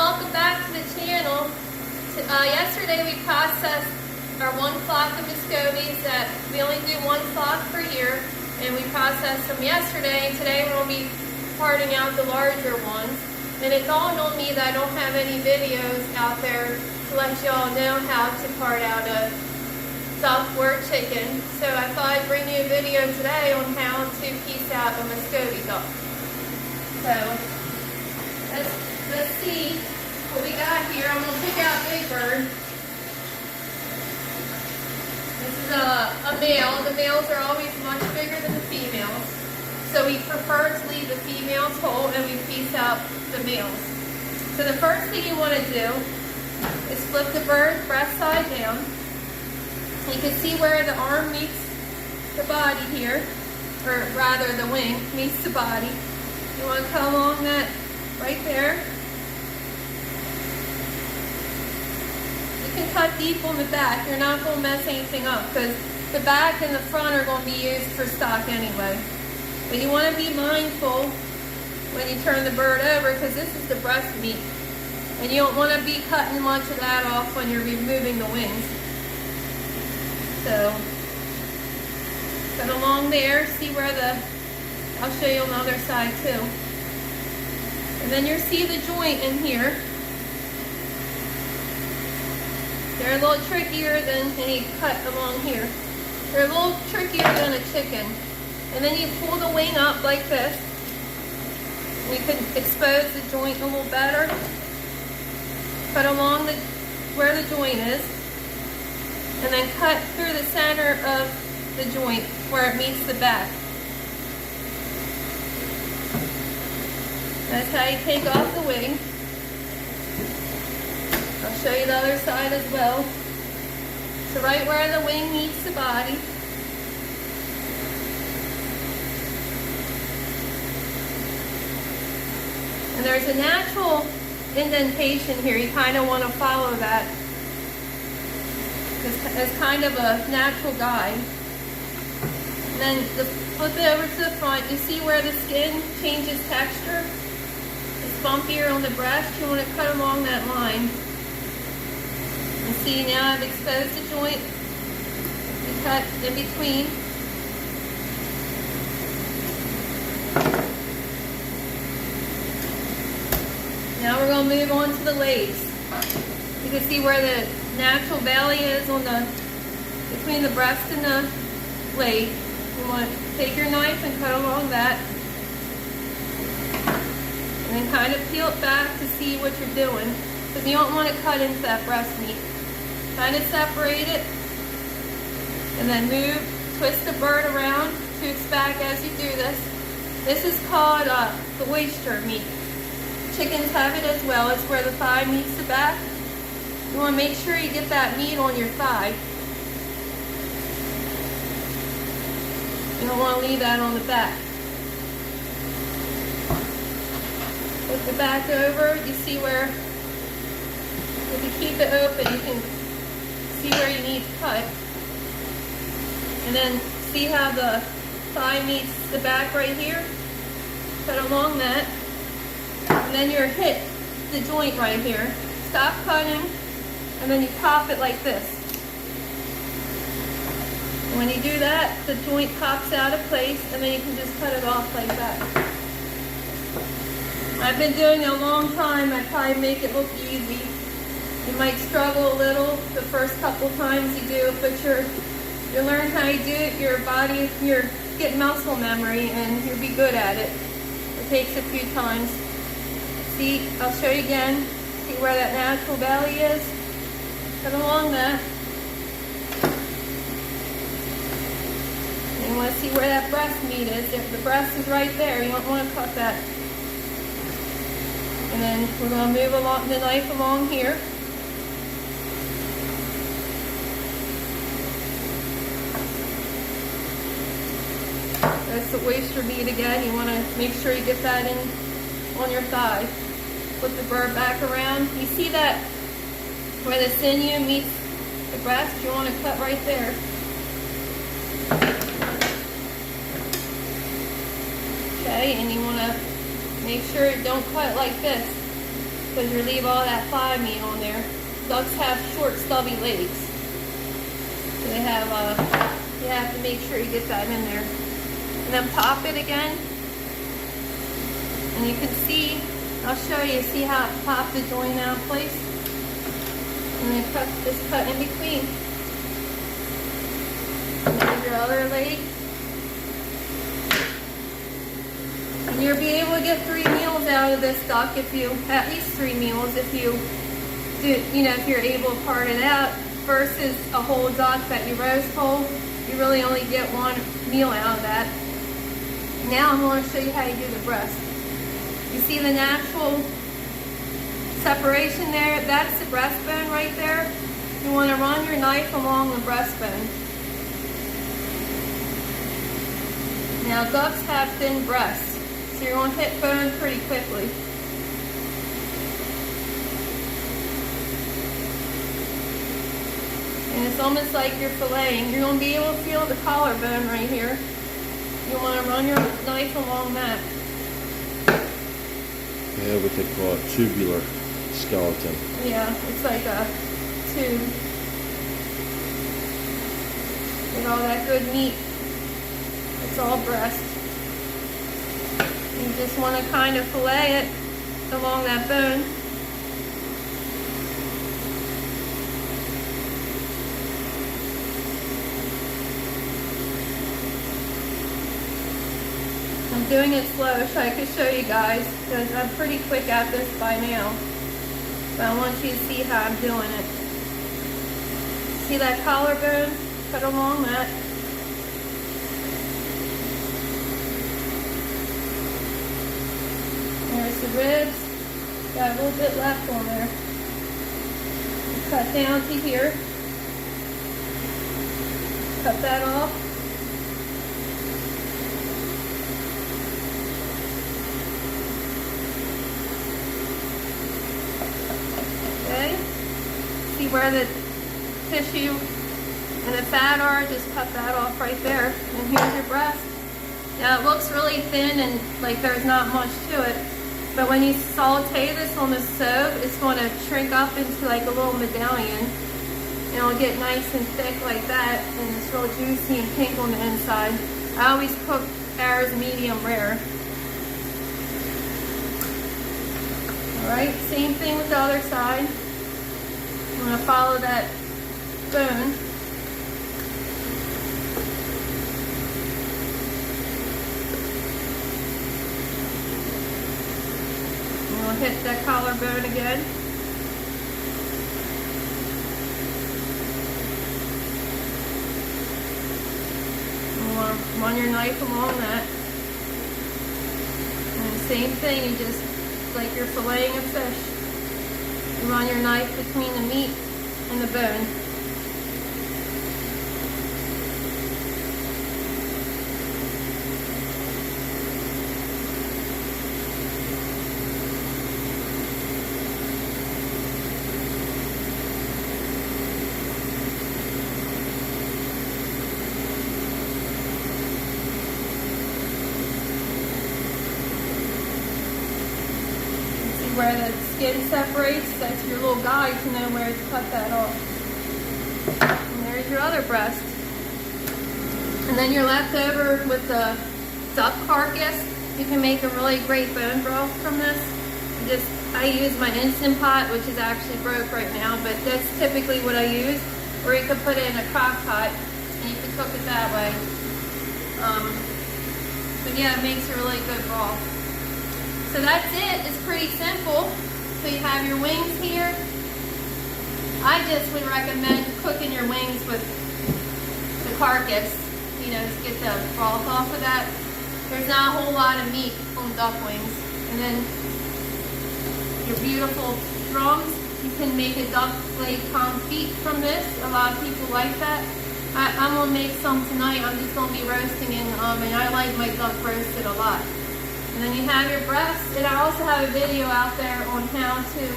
welcome back to the channel. Yesterday we processed our one flock of muscovies. That we only do one flock per year, and we processed them yesterday. Today we're going to be parting out the larger ones. And it dawned on me that I don't have any videos out there to let y'all know how to part out a soft-wort chicken. So I thought I'd bring you a video today on how to piece out a muscovy duck. So let's see what we got here. I'm going to pick out Big Bird. This is a male. The males are always much bigger than the females. So we prefer to leave the females whole and we piece out the males. So the first thing you want to do is flip the bird breast side down. You can see where the arm meets the body here, or rather the wing meets the body. You want to cut along that right there. You can cut deep on the back. You're not going to mess anything up because the back and the front are going to be used for stock anyway. But you want to be mindful when you turn the bird over because this is the breast meat. And you don't want to be cutting much of that off when you're removing the wings. So, cut along there, see where I'll show you on the other side too. And then you'll see the joint in here. They're a little trickier than any cut along here. They're a little trickier than a chicken. And then you pull the wing up like this. You can expose the joint a little better. Cut along where the joint is. And then cut through the center of the joint where it meets the back. That's how you take off the wing. I'll show you the other side as well. So right where the wing meets the body. And there's a natural indentation here. You kind of want to follow that as kind of a natural guide. And then flip it over to the front. You see where the skin changes texture? It's bumpier on the breast. You want to cut along that line. And see, now I've exposed the joint. You cut in between. Now we're going to move on to the legs. You can see where the natural belly is between the breast and the leg. You want to take your knife and cut along that. And then kind of peel it back to see what you're doing. Because you don't want to cut into that breast meat. Kind of separate it. And then twist the bird around to its back as you do this. This is called the oyster meat. Chickens have it as well. It's where the thigh meets the back. You want to make sure you get that meat on your thigh. You don't want to leave that on the back. Flip the back over. You see where, if you keep it open, you can see where you need to cut. And then see how the thigh meets the back right here? Cut along that. And then you're hit the joint right here. Stop cutting, and then you pop it like this. And when you do that, the joint pops out of place, and then you can just cut it off like that. I've been doing it a long time. I probably make it look easy. You might struggle a little the first couple times you do it, but you learn how you do it. Your body, you get muscle memory, and you'll be good at it. It takes a few times. See, I'll show you again. See where that natural belly is? Cut along that. And you want to see where that breast meat is. If the breast is right there, you don't want to cut that. And then we're going to move the knife along here. That's the oyster meat again. You want to make sure you get that in on your thigh. Flip the bird back around. You see that where the sinew meets the breast? You want to cut right there. Okay, and you want to make sure you don't cut like this. because you leave all that thigh meat on there. Ducks have short, stubby legs. So they have, you have to make sure you get that in there. And then pop it again. And you can see, I'll show you, see how it popped the joint out in place? And then just cut in between. And there's your other leg. And you'll be able to get 3 meals out of this duck if you, at least 3 meals if you do, you know, if you're able to part it out versus a whole duck that you roast whole. You really only get 1 meal out of that. Now I'm going to show you how you do the breast. You see the natural separation there? That's the breastbone right there. You want to run your knife along the breastbone. Now ducks have thin breasts, so you're going to hit bone pretty quickly. And it's almost like you're filleting. You're going to be able to feel the collarbone right here. You want to run your knife along that. They have what they call a tubular skeleton. Yeah, it's like a tube. With all that good meat. It's all breast. You just want to kind of fillet it along that bone. I'm doing it slow so I can show you guys because I'm pretty quick at this by now. But I want you to see how I'm doing it. See that collarbone? Cut along that. There's the ribs. Got a little bit left on there. Cut down to here. Cut that off. Okay. See where the tissue and the fat are? Just cut that off right there. And here's your breast. Now it looks really thin and like there's not much to it. But when you saute this on the stove, it's going to shrink up into like a little medallion. And it'll get nice and thick like that. And it's real juicy and pink on the inside. I always cook ours medium rare. Alright, same thing with the other side. I'm going to follow that bone. And we'll hit that collarbone again. And we'll run your knife along that. And the same thing, you just like you're filleting a fish. You run your knife between the meat and the bone. Where the skin separates, that's your little guide to know where to cut that off. And there's your other breast. And then you're left over with the duck carcass. You can make a really great bone broth from this. I use my Instant Pot, which is actually broke right now, but that's typically what I use. Or you could put it in a crock pot and you can cook it that way. But yeah, it makes a really good broth. So that's it. It's pretty simple. So you have your wings here. I just would recommend cooking your wings with the carcass, you know, to get the broth off of that. There's not a whole lot of meat on duck wings. And then your beautiful drums. You can make a duck leg confit from this. A lot of people like that. I'm going to make some tonight. I'm just going to be roasting in the oven. I like my duck roasted a lot. And then you have your breast, and I also have a video out there on how to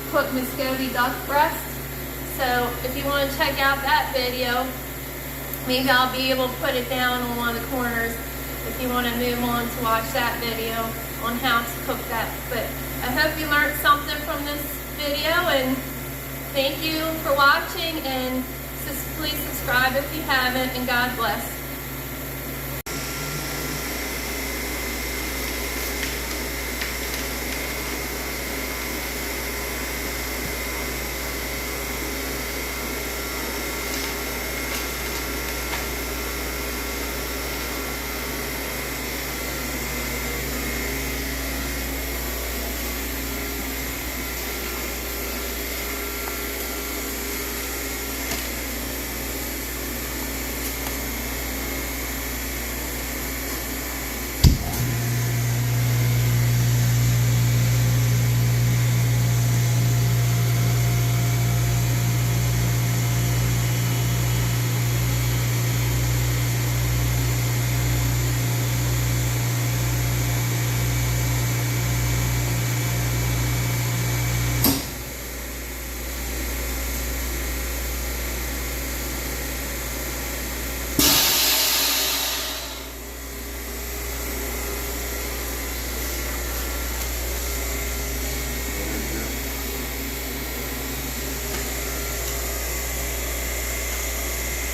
cook muscovy duck breast. So if you want to check out that video, maybe I'll be able to put it down on one of the corners if you want to move on to watch that video. on how to cook that. But I hope you learned something from this video, and thank you for watching, and please subscribe if you haven't, and God bless.